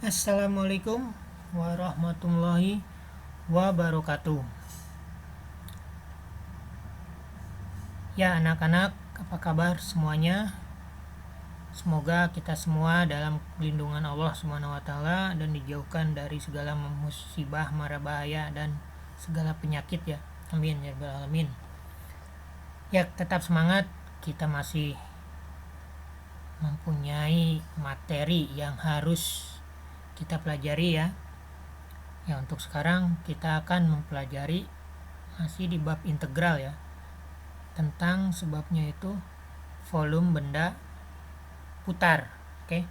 Assalamualaikum warahmatullahi wabarakatuh. Ya anak-anak, apa kabar semuanya? Semoga kita semua dalam lindungan Allah Subhanahu wa taala dan dijauhkan dari segala musibah, mara bahaya dan segala penyakit ya. Amin ya rabbal alamin. Ya, tetap semangat. Kita masih mempunyai materi yang harus kita pelajari ya. Ya, untuk sekarang kita akan mempelajari masih di bab integral ya. Tentang sebabnya itu volume benda putar. Oke.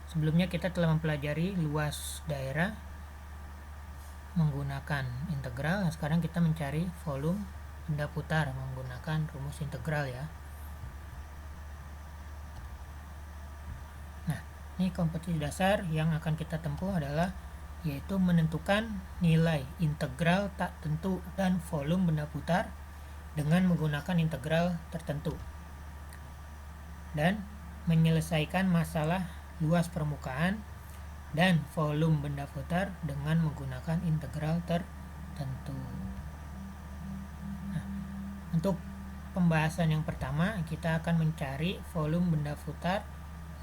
Sebelumnya kita telah mempelajari luas daerah menggunakan integral. Nah, sekarang kita mencari volume benda putar menggunakan rumus integral ya. Nah, ini kompetisi dasar yang akan kita tempuh adalah yaitu menentukan nilai integral tak tentu dan volume benda putar dengan menggunakan integral tertentu dan menyelesaikan masalah luas permukaan dan volume benda putar dengan menggunakan integral tertentu. Nah, untuk pembahasan yang pertama kita akan mencari volume benda putar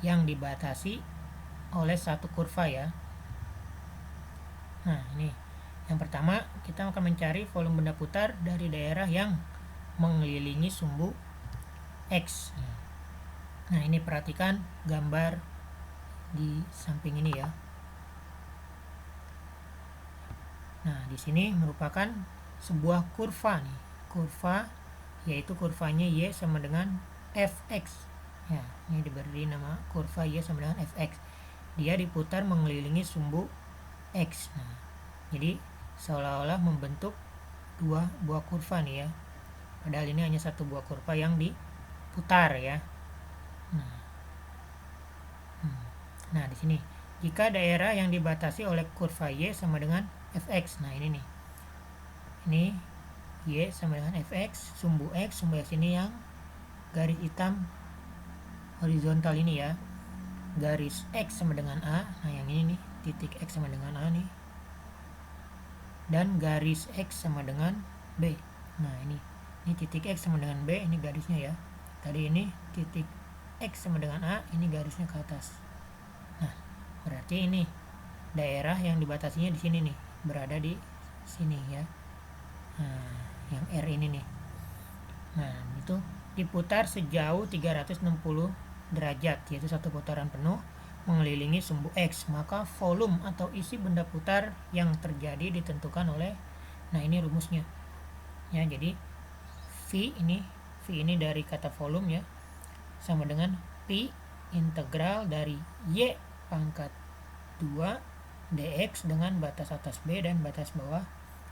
yang dibatasi oleh satu kurva ya. Nah, ini yang pertama kita akan mencari volume benda putar dari daerah yang mengelilingi sumbu X. Nah, ini perhatikan gambar di samping ini ya. Nah, di sini merupakan sebuah kurva nih. Kurva yaitu kurvanya Y sama dengan Fx. Ya, ini diberi nama kurva Y sama dengan Fx. Dia diputar mengelilingi sumbu X. Nah, jadi seolah-olah membentuk dua buah kurva nih ya. Padahal ini hanya satu buah kurva yang diputar ya. Nah, di sini jika daerah yang dibatasi oleh kurva Y sama dengan Fx. Nah, ini nih. Ini Y sama dengan Fx, sumbu X ini yang garis hitam horizontal ini ya. Garis X sama dengan A. Nah, yang ini nih, titik X sama dengan A nih. Dan garis X sama dengan B. Nah, ini titik X sama dengan B, ini garisnya ya. Tadi ini titik X sama dengan A, ini garisnya ke atas. Nah, berarti ini daerah yang dibatasinya di sini nih, berada di sini ya. Nah, yang R ini nih. Nah, itu diputar sejauh 360 derajat, yaitu satu putaran penuh mengelilingi sumbu X. Maka volume atau isi benda putar yang terjadi ditentukan oleh, nah ini rumusnya ya. Jadi V ini dari kata volume ya, sama dengan P integral dari Y pangkat 2 dx dengan batas atas B dan batas bawah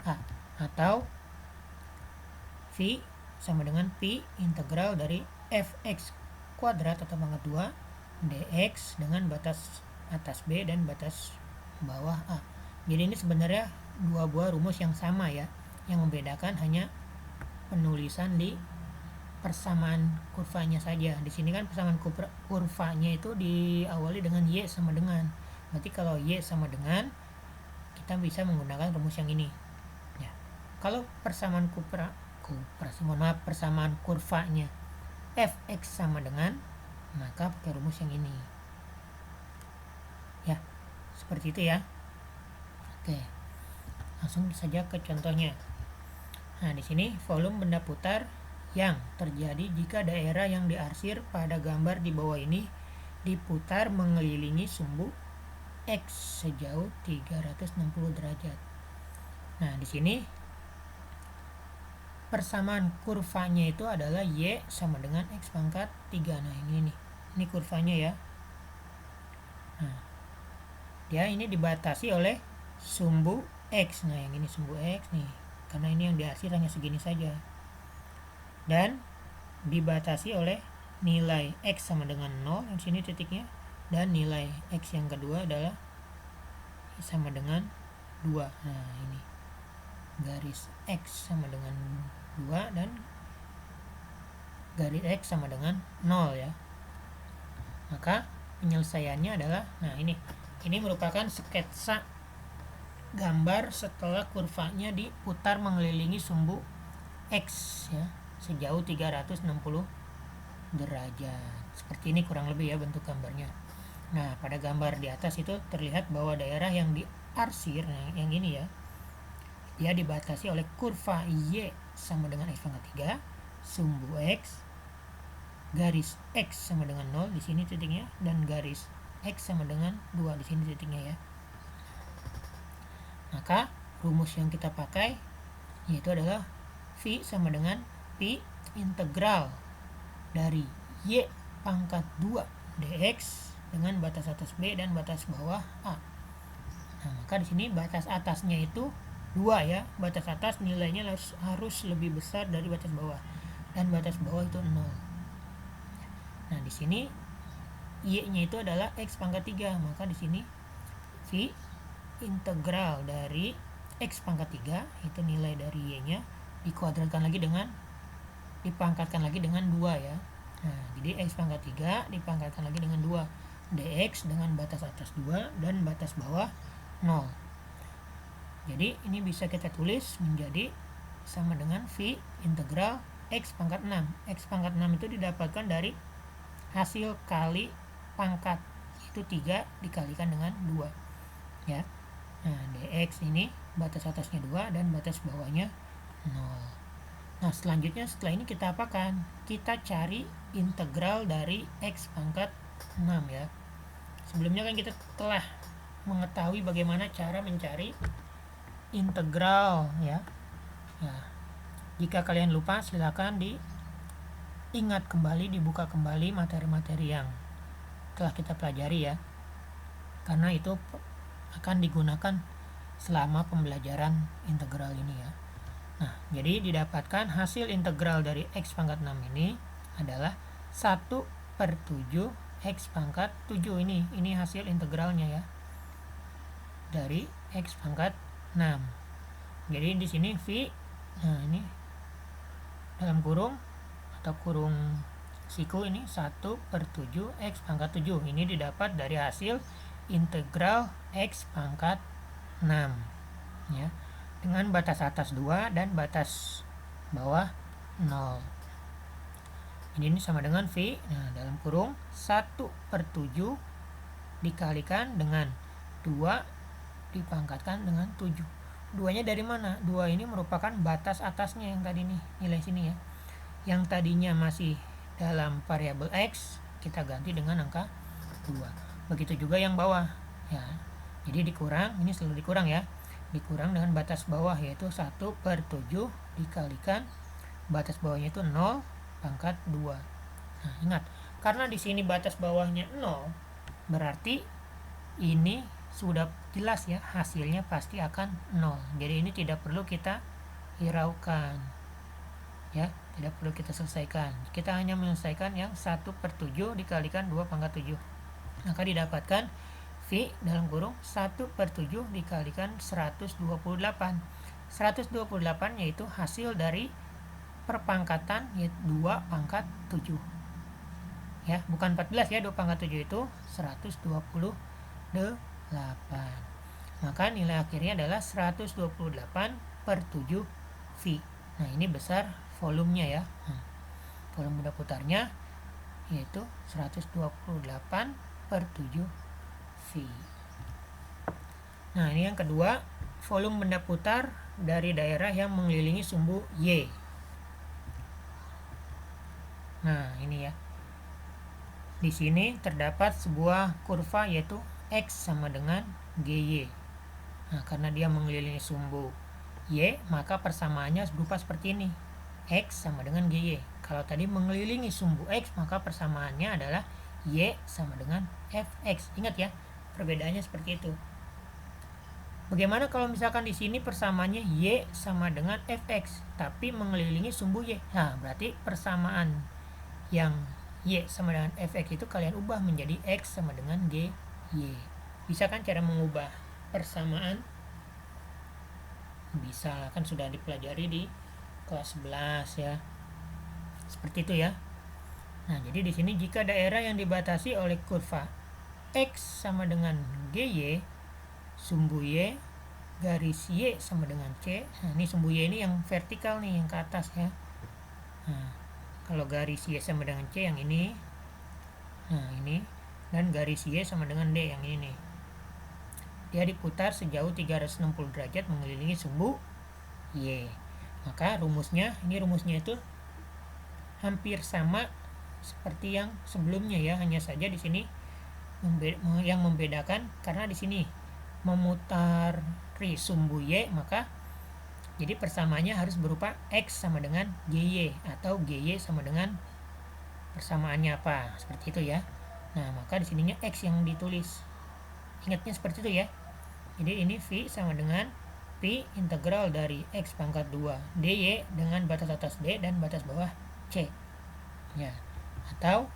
A, atau V sama dengan P integral dari Fx kuadrat atau pangkat 2 dx dengan batas atas B dan batas bawah A. Jadi ini sebenarnya dua buah rumus yang sama ya. Yang membedakan hanya penulisan di persamaan kurvanya saja. Di sini kan persamaan kurvanya itu diawali dengan Y sama dengan. Berarti kalau Y sama dengan, kita bisa menggunakan rumus yang ini. Ya. Kalau persamaan persamaan kurvanya Fx sama dengan, maka pakai rumus yang ini. Ya, seperti itu ya. Oke. Langsung saja ke contohnya. Nah, di sini volume benda putar yang terjadi jika daerah yang diarsir pada gambar di bawah ini diputar mengelilingi sumbu X sejauh 360 derajat. Nah, di sini persamaan kurvanya itu adalah Y sama dengan X pangkat 3. Nah, ini nih. Ini kurvanya ya. Nah, dia ini dibatasi oleh sumbu X. Nah, yang ini sumbu X nih. Karena ini yang diarsir hanya segini saja. Dan dibatasi oleh nilai X sama dengan 0, yang sini titiknya, dan nilai X yang kedua adalah sama dengan 2. Nah, ini garis X sama dengan 2 dan garis X sama dengan 0 ya. Maka penyelesaiannya adalah, nah ini Ini merupakan sketsa gambar setelah kurvanya diputar mengelilingi sumbu X ya, sejauh 360 derajat. Seperti ini kurang lebih ya bentuk gambarnya. Nah, pada gambar di atas itu terlihat bahwa daerah yang diarsir, nah yang ini ya, dia dibatasi oleh kurva Y sama dengan X pangkat 3, sumbu X, garis X sama dengan 0 di sini titiknya, dan garis X sama dengan 2 di sini titiknya ya. Maka rumus yang kita pakai yaitu adalah V sama dengan P integral dari Y pangkat 2 dx dengan batas atas B dan batas bawah A. Nah, maka di sini batas atasnya itu 2 ya. Batas atas nilainya harus lebih besar dari batas bawah. Dan batas bawah itu 0. Nah, di sini Y-nya itu adalah X pangkat 3. Maka di sini V integral dari X pangkat 3 itu nilai dari Y-nya dikuadratkan lagi dengan dipangkatkan lagi dengan 2 ya. Nah, jadi X pangkat 3 dipangkatkan lagi dengan 2 dx dengan batas atas 2 dan batas bawah 0. Jadi ini bisa kita tulis menjadi sama dengan V integral X pangkat 6. X pangkat 6 itu didapatkan dari hasil kali pangkat, itu 3 dikalikan dengan 2 ya. Nah, dx ini batas atasnya 2 dan batas bawahnya 0. Nah, selanjutnya setelah ini kita apakan? Kita cari integral dari X pangkat 6 ya. Sebelumnya kan kita telah mengetahui bagaimana cara mencari integral ya. Nah, jika kalian lupa silakan diingat kembali, dibuka kembali materi-materi yang telah kita pelajari ya. Karena itu akan digunakan selama pembelajaran integral ini ya. Nah, jadi didapatkan hasil integral dari X pangkat 6 ini adalah 1/7 X pangkat 7 ini hasil integralnya ya dari X pangkat 6. Jadi di sini V, nah ini dalam kurung atau kurung siku ini 1/7 X pangkat 7 ini didapat dari hasil integral X pangkat 6 ya, dengan batas atas 2 dan batas bawah 0. Ini sama dengan V. Nah, dalam kurung 1/7 dikalikan dengan 2 dipangkatkan dengan 7. 2-nya dari mana? 2 ini merupakan batas atasnya yang tadi nih, nilai sini ya. Yang tadinya masih dalam variabel X, kita ganti dengan angka 2. Begitu juga yang bawah ya. Jadi dikurang, ini selalu dikurang ya. Dikurang dengan batas bawah yaitu 1/7 dikalikan batas bawahnya itu 0 pangkat 2. Nah, ingat, karena di sini batas bawahnya 0, berarti ini sudah jelas ya, hasilnya pasti akan 0. Jadi ini tidak perlu kita hiraukan ya, tidak perlu kita selesaikan. Kita hanya menyelesaikan yang 1/7 dikalikan 2 pangkat 7. Maka didapatkan V dalam kurung 1/7 dikalikan 128. 128 yaitu hasil dari perpangkatan yaitu 2 pangkat 7 ya, bukan 14 ya. 2 pangkat 7 itu 128. Maka nilai akhirnya adalah 128/7 V. Nah, ini besar volumenya ya. Volume benda putarnya yaitu 128/7 V. Nah, ini yang kedua, volume benda putar dari daerah yang mengelilingi sumbu Y. Nah, ini ya. Di sini terdapat sebuah kurva yaitu X sama dengan GY. Nah, karena dia mengelilingi sumbu Y, maka persamaannya berupa seperti ini. X sama dengan GY. Kalau tadi mengelilingi sumbu X, maka persamaannya adalah Y sama dengan Fx. Ingat ya, perbedaannya seperti itu. Bagaimana kalau misalkan di sini persamaannya Y sama dengan Fx, tapi mengelilingi sumbu Y? Nah, berarti persamaan yang Y sama dengan Fx itu kalian ubah menjadi X sama dengan GY. Bisa kan cara mengubah persamaan? Bisa, kan sudah dipelajari di kelas 11 ya. Seperti itu ya. Nah, jadi di sini jika daerah yang dibatasi oleh kurva X sama dengan GY, sumbu Y garis Y sama dengan C. Nah, ini sumbu Y ini yang vertikal nih, yang ke atas ya. Nah, kalau garis Y sama dengan C yang ini. Nah, ini. Dan garis Y sama dengan D yang ini nih. Dia diputar sejauh 360 derajat mengelilingi sumbu Y. Maka rumusnya, ini rumusnya itu hampir sama seperti yang sebelumnya ya, hanya saja di sini yang membedakan karena di sini memutari sumbu Y, maka jadi persamaannya harus berupa X sama dengan GY atau GY sama dengan persamaannya apa, seperti itu ya. Nah, maka di sininya X yang ditulis. Ingatnya seperti itu ya. Jadi ini V sama dengan Pi integral dari X pangkat 2 dy dengan batas atas D dan batas bawah C. Ya. Atau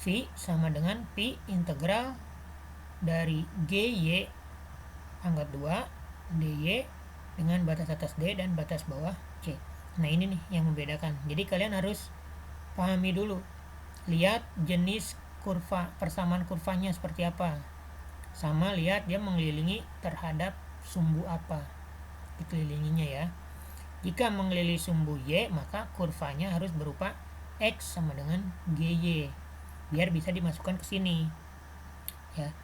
V sama dengan Pi integral dari GY pangkat 2 dy dengan batas atas D dan batas bawah C. Nah, ini nih yang membedakan. Jadi kalian harus pahami dulu. Lihat jenis kurva, persamaan kurvanya seperti apa. Sama lihat dia mengelilingi terhadap sumbu apa dikelilinginya ya. Jika mengelilingi sumbu Y, maka kurvanya harus berupa X sama dengan GY biar bisa dimasukkan ke sini ya.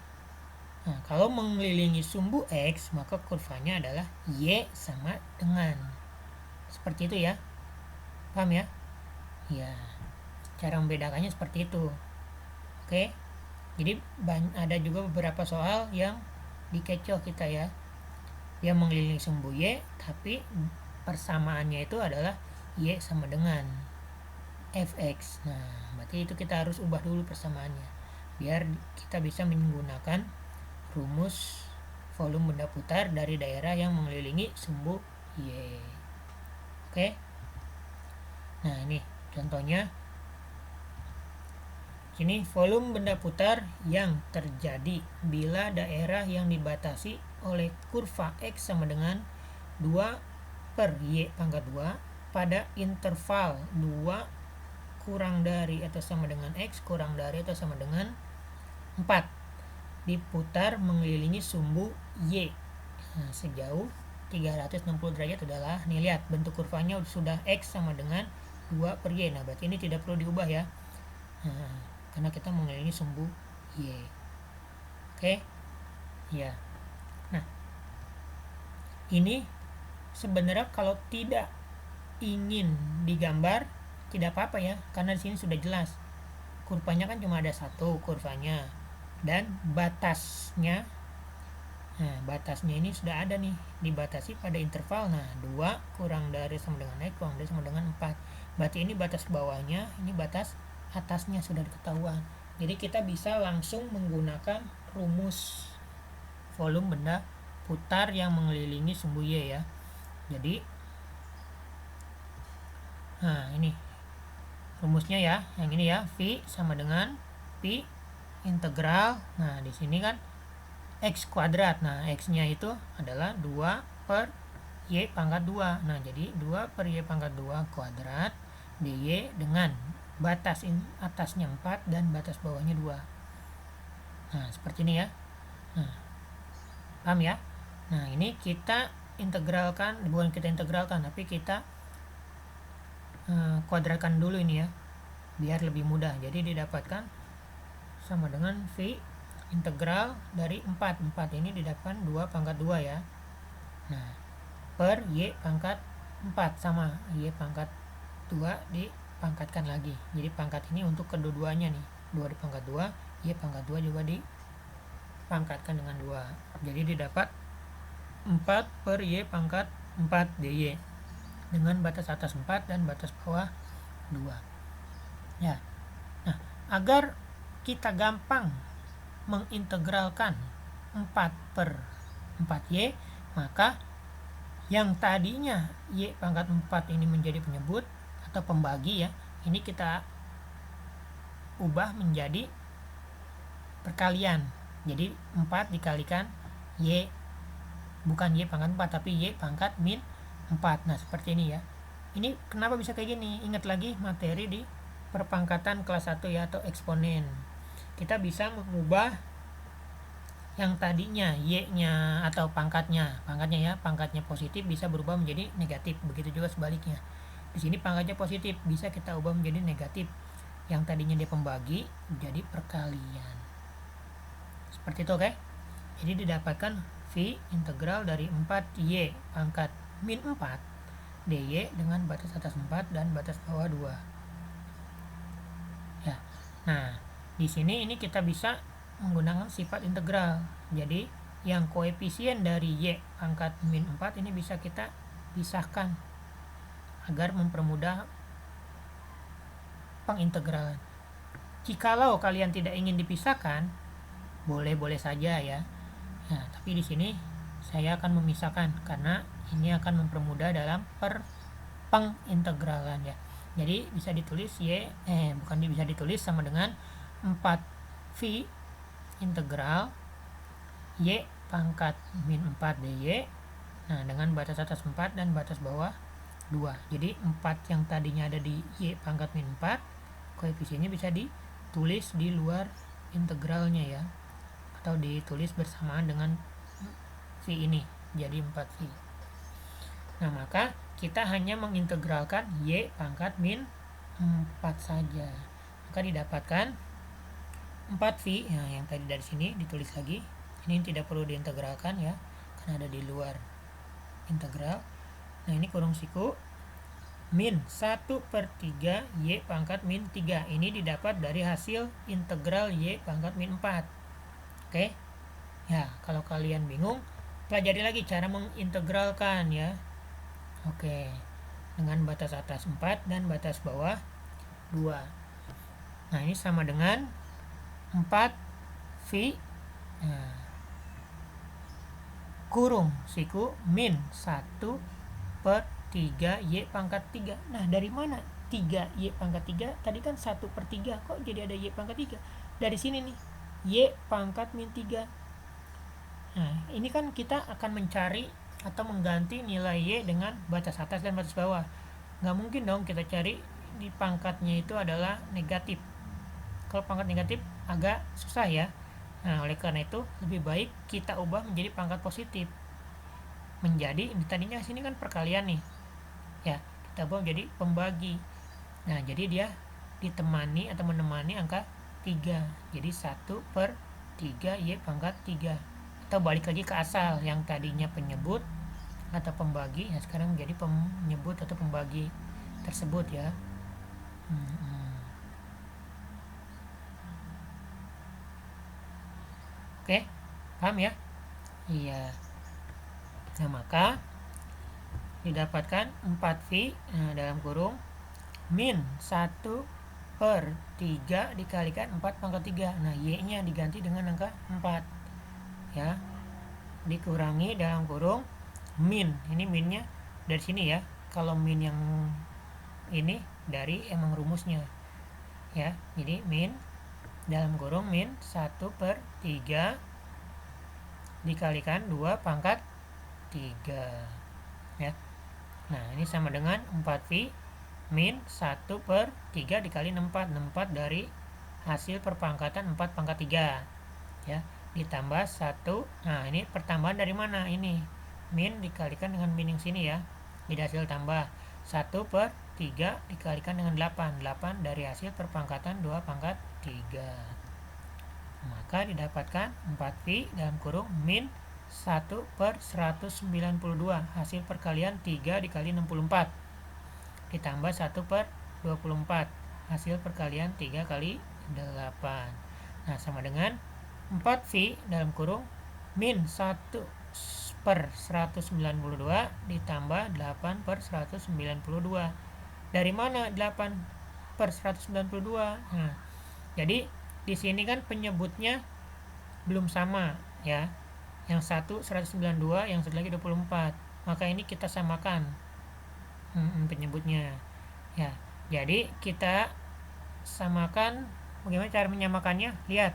Nah, kalau mengelilingi sumbu X, maka kurvanya adalah Y sama dengan, seperti itu ya. Paham ya? Ya, cara membedakannya seperti itu. Oke. Jadi ada juga beberapa soal yang dikecoh kita ya. Dia mengelilingi sumbu Y, tapi persamaannya itu adalah Y sama dengan Fx. Nah, berarti itu kita harus ubah dulu persamaannya biar kita bisa menggunakan rumus volume benda putar dari daerah yang mengelilingi sumbu Y. Oke. Nah, ini contohnya. Ini volume benda putar yang terjadi bila daerah yang dibatasi oleh kurva X sama dengan 2 per Y pangkat 2 pada interval 2 kurang dari atau sama dengan X kurang dari atau sama dengan 4 diputar mengelilingi sumbu Y. Nah, sejauh 360 derajat adalah, nih lihat bentuk kurvanya sudah X sama dengan 2 per Y. Nah, berarti ini tidak perlu diubah ya. Nah, karena kita mengelilingi sumbu Y. Oke. Ya. Nah, ini sebenarnya kalau tidak ingin digambar tidak apa-apa ya, karena di sini sudah jelas kurvanya kan cuma ada satu kurvanya dan batasnya. Nah, batasnya ini sudah ada nih, dibatasi pada interval. Nah, 2 kurang dari sama dengan X kurang dari sama dengan 4. Berarti ini batas bawahnya, ini batas atasnya sudah ketahuan. Jadi kita bisa langsung menggunakan rumus volume benda putar yang mengelilingi sumbu Y ya. Jadi nah, ini rumusnya ya, yang ini ya, V sama dengan Pi integral. Nah, di sini kan X kuadrat. Nah, X-nya itu adalah 2 per Y pangkat 2. Nah, jadi 2 per Y pangkat 2 kuadrat dy dengan batas atasnya 4 dan batas bawahnya 2. Nah, seperti ini ya. Nah, paham ya? Nah, ini kita integralkan, bukan kita integralkan, tapi kita kuadratkan dulu ini ya biar lebih mudah. Jadi didapatkan sama dengan V integral dari 4 ini didapatkan 2 pangkat 2 ya. Nah, per Y pangkat 4 sama Y pangkat 2 dipangkatkan lagi. Jadi pangkat ini untuk kedua-duanya nih, 2 di pangkat 2, Y pangkat 2 juga dipangkatkan dengan 2. Jadi didapat 4 per Y pangkat 4 dy dengan batas atas 4 dan batas bawah 2 ya. Nah, agar kita gampang mengintegralkan 4 per 4y, maka yang tadinya y pangkat 4 ini menjadi penyebut atau pembagi ya, ini kita ubah menjadi perkalian. Jadi 4 dikalikan y, bukan y pangkat 4 tapi y pangkat min 4. Nah, seperti ini ya. Ini kenapa bisa kayak gini? Ingat lagi materi di perpangkatan kelas 1 ya, atau eksponen. kita bisa mengubah yang tadinya Y-nya atau pangkatnya ya, pangkatnya positif bisa berubah menjadi negatif. Begitu juga sebaliknya. Di sini pangkatnya positif bisa kita ubah menjadi negatif. Yang tadinya dia pembagi jadi perkalian. Seperti itu, oke? Jadi didapatkan V integral dari 4Y pangkat min 4 dy dengan batas atas 4 dan batas bawah 2. Ya. Nah, di sini ini kita bisa menggunakan sifat integral. Jadi yang koefisien dari y pangkat min 4 ini bisa kita pisahkan agar mempermudah pengintegralan. Jikalau kalian tidak ingin dipisahkan, boleh-boleh saja ya. Nah, tapi di sini saya akan memisahkan karena ini akan mempermudah dalam pengintegralan ya. Jadi bisa ditulis bisa ditulis sama dengan 4V integral Y pangkat min 4 dy, nah dengan batas atas 4 dan batas bawah 2. Jadi 4 yang tadinya ada di Y pangkat min 4, koefisiennya bisa ditulis di luar integralnya ya, atau ditulis bersamaan dengan V ini, jadi 4V. Nah, maka kita hanya mengintegralkan Y pangkat min 4 saja. Maka didapatkan 4V, nah yang tadi dari sini ditulis lagi. Ini tidak perlu diintegralkan ya, karena ada di luar integral. Nah, ini kurung siku min 1/3 Y pangkat min 3. Ini didapat dari hasil integral Y pangkat min 4. Oke? Ya, kalau kalian bingung, pelajari lagi cara mengintegralkan ya. Oke. Dengan batas atas 4 dan batas bawah 2. Nah, ini sama dengan 4V kurung siku min 1/3 Y pangkat 3. Nah, dari mana 3 Y pangkat 3? Tadi kan 1/3, kok jadi ada Y pangkat 3? Dari sini nih, Y pangkat min 3. Nah, ini kan kita akan mencari atau mengganti nilai Y dengan batas atas dan batas bawah. Nggak mungkin dong kita cari di pangkatnya itu adalah negatif. Kalau pangkat negatif agak susah ya. Nah, oleh karena itu lebih baik kita ubah menjadi pangkat positif. Menjadi, tadinya sini kan perkalian nih. Ya, kita ubah menjadi pembagi. Nah, jadi dia ditemani atau menemani angka 3. Jadi 1/3 Y pangkat 3. Atau balik lagi ke asal, yang tadinya penyebut atau pembagi, ya sekarang menjadi penyebut atau pembagi tersebut ya. Oke, paham ya? Iya. Nah, maka didapatkan 4V dalam kurung min 1/3 dikalikan 4 pangkat 3. Nah, Y-nya diganti dengan angka 4. Ya. Dikurangi dalam kurung min. Ini minnya dari sini ya. Kalau min yang ini dari emang rumusnya. Ya, jadi min dalam kurung min 1/3 dikalikan 2 pangkat 3 ya. Nah, ini sama dengan 4V min 1/3 dikali 4 dari hasil perpangkatan 4 pangkat 3 ya, ditambah 1. Nah, ini pertambahan dari mana? Ini min dikalikan dengan min yang sini ya, jadi hasil tambah 1/3 dikalikan dengan 8 dari hasil perpangkatan 2 pangkat 3. Maka didapatkan 4V dalam kurung min 1/192, hasil perkalian 3 dikali 64 ditambah 1/24, hasil perkalian 3 kali 8. Nah, sama dengan 4V dalam kurung min 1/192 ditambah 8/192. Dari mana 8/192? Nah, jadi di sini kan penyebutnya belum sama ya. Yang satu 192, yang satu lagi 24. Maka ini kita samakan penyebutnya. Ya, jadi kita samakan. Bagaimana cara menyamakannya? Lihat.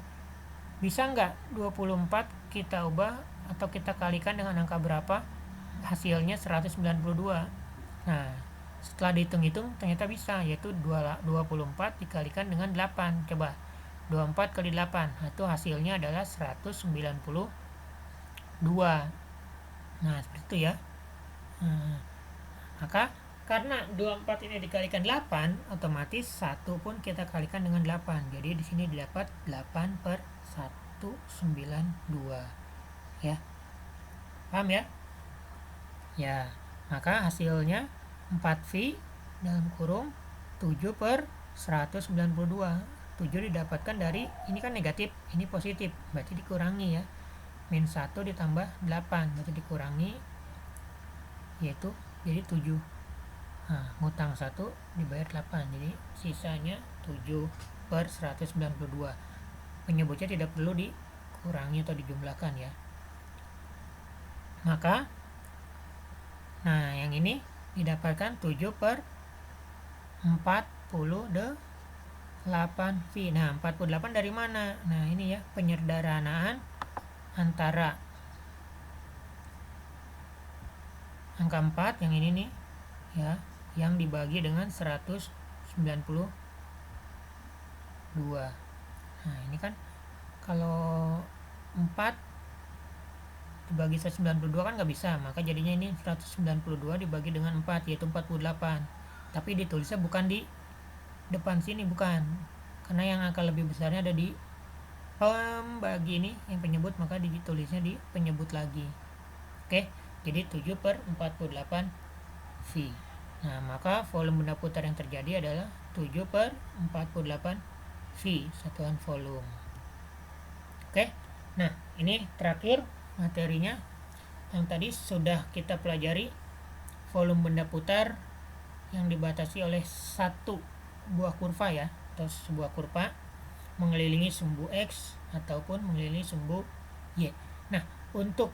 Bisa nggak 24 kita ubah atau kita kalikan dengan angka berapa? Hasilnya 192. Nah, setelah dihitung-hitung ternyata bisa, yaitu 24 dikalikan dengan 8. Coba 24 kali 8. Itu hasilnya adalah 192. Nah, seperti itu ya. Maka karena 24 ini dikalikan 8, otomatis 1 pun kita kalikan dengan 8. Jadi di sini didapat 8/192. Ya. Paham ya? Ya, maka hasilnya 4V dalam kurung 7/192. 7 didapatkan dari, ini kan negatif, ini positif, berarti dikurangi ya. Min 1 ditambah 8, berarti dikurangi, yaitu jadi 7. Nah, ngutang 1 dibayar 8, jadi sisanya 7/192. Penyebutnya tidak perlu dikurangi atau dijumlahkan ya. Maka nah yang ini didapatkan 7/48V. Nah, 48 dari mana? Nah, ini ya, penyederhanaan antara angka 4 yang ini nih ya, yang dibagi dengan 192. Nah, ini kan kalau 4 dibagi 192 kan nggak bisa, maka jadinya ini 192 dibagi dengan 4, yaitu 48. Tapi ditulisnya bukan di depan sini, bukan, karena yang angka lebih besarnya ada di pembagi ini yang penyebut, maka ditulisnya di penyebut lagi. Oke, jadi 7/48V. Nah, maka volume benda putar yang terjadi adalah 7/48V, satuan volume. Oke, nah ini terakhir materinya. Yang tadi sudah kita pelajari volume benda putar yang dibatasi oleh satu buah kurva ya, atau sebuah kurva mengelilingi sumbu X ataupun mengelilingi sumbu Y. Nah, untuk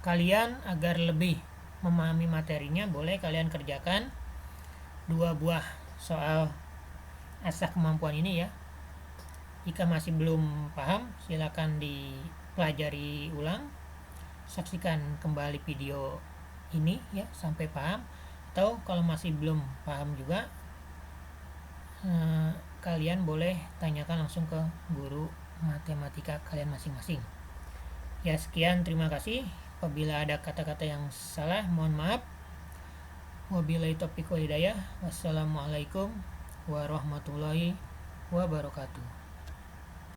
kalian agar lebih memahami materinya, boleh kalian kerjakan 2 buah soal asah kemampuan ini ya. Jika masih belum paham, silakan dipelajari ulang, saksikan kembali video ini ya sampai paham. Atau kalau masih belum paham juga, kalian boleh tanyakan langsung ke guru matematika kalian masing-masing. Ya, sekian, terima kasih. Apabila ada kata-kata yang salah, mohon maaf. Wabillahi taufiq wal hidayah. Wassalamualaikum warahmatullahi wabarakatuh.